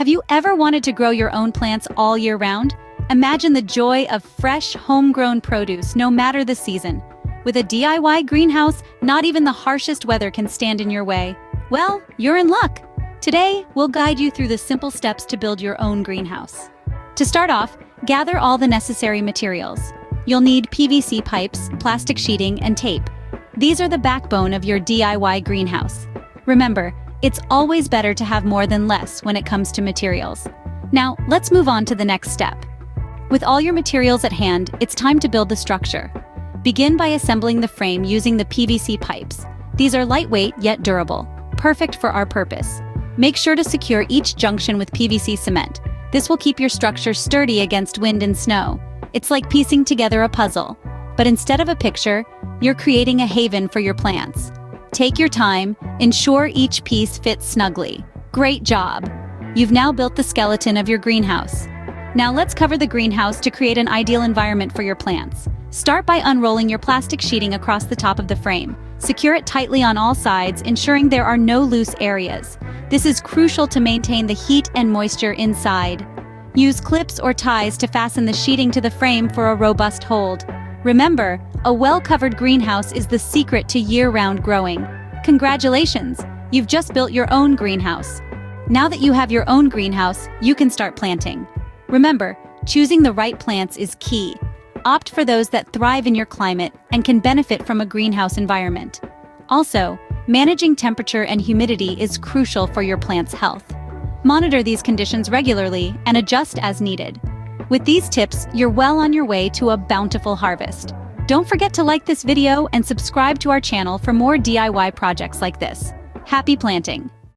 Have you ever wanted to grow your own plants all year round? Imagine the joy of fresh, homegrown produce no matter the season. With a DIY greenhouse, not even the harshest weather can stand in your way. Well, you're in luck. Today, we'll guide you through the simple steps to build your own greenhouse. To start off, gather all the necessary materials. You'll need PVC pipes, plastic sheeting, and tape. These are the backbone of your DIY greenhouse. Remember, it's always better to have more than less when it comes to materials. Now, let's move on to the next step. With all your materials at hand, it's time to build the structure. Begin by assembling the frame using the PVC pipes. These are lightweight yet durable, perfect for our purpose. Make sure to secure each junction with PVC cement. This will keep your structure sturdy against wind and snow. It's like piecing together a puzzle. But instead of a picture, you're creating a haven for your plants. Take your time, ensure each piece fits snugly. Great job! You've now built the skeleton of your greenhouse. Now let's cover the greenhouse to create an ideal environment for your plants. Start by unrolling your plastic sheeting across the top of the frame. Secure it tightly on all sides, ensuring there are no loose areas. This is crucial to maintain the heat and moisture inside. Use clips or ties to fasten the sheeting to the frame for a robust hold. Remember, a well-covered greenhouse is the secret to year-round growing. Congratulations! You've just built your own greenhouse. Now that you have your own greenhouse, you can start planting. Remember, choosing the right plants is key. Opt for those that thrive in your climate and can benefit from a greenhouse environment. Also, managing temperature and humidity is crucial for your plant's health. Monitor these conditions regularly and adjust as needed. With these tips, you're well on your way to a bountiful harvest. Don't forget to like this video and subscribe to our channel for more DIY projects like this. Happy planting!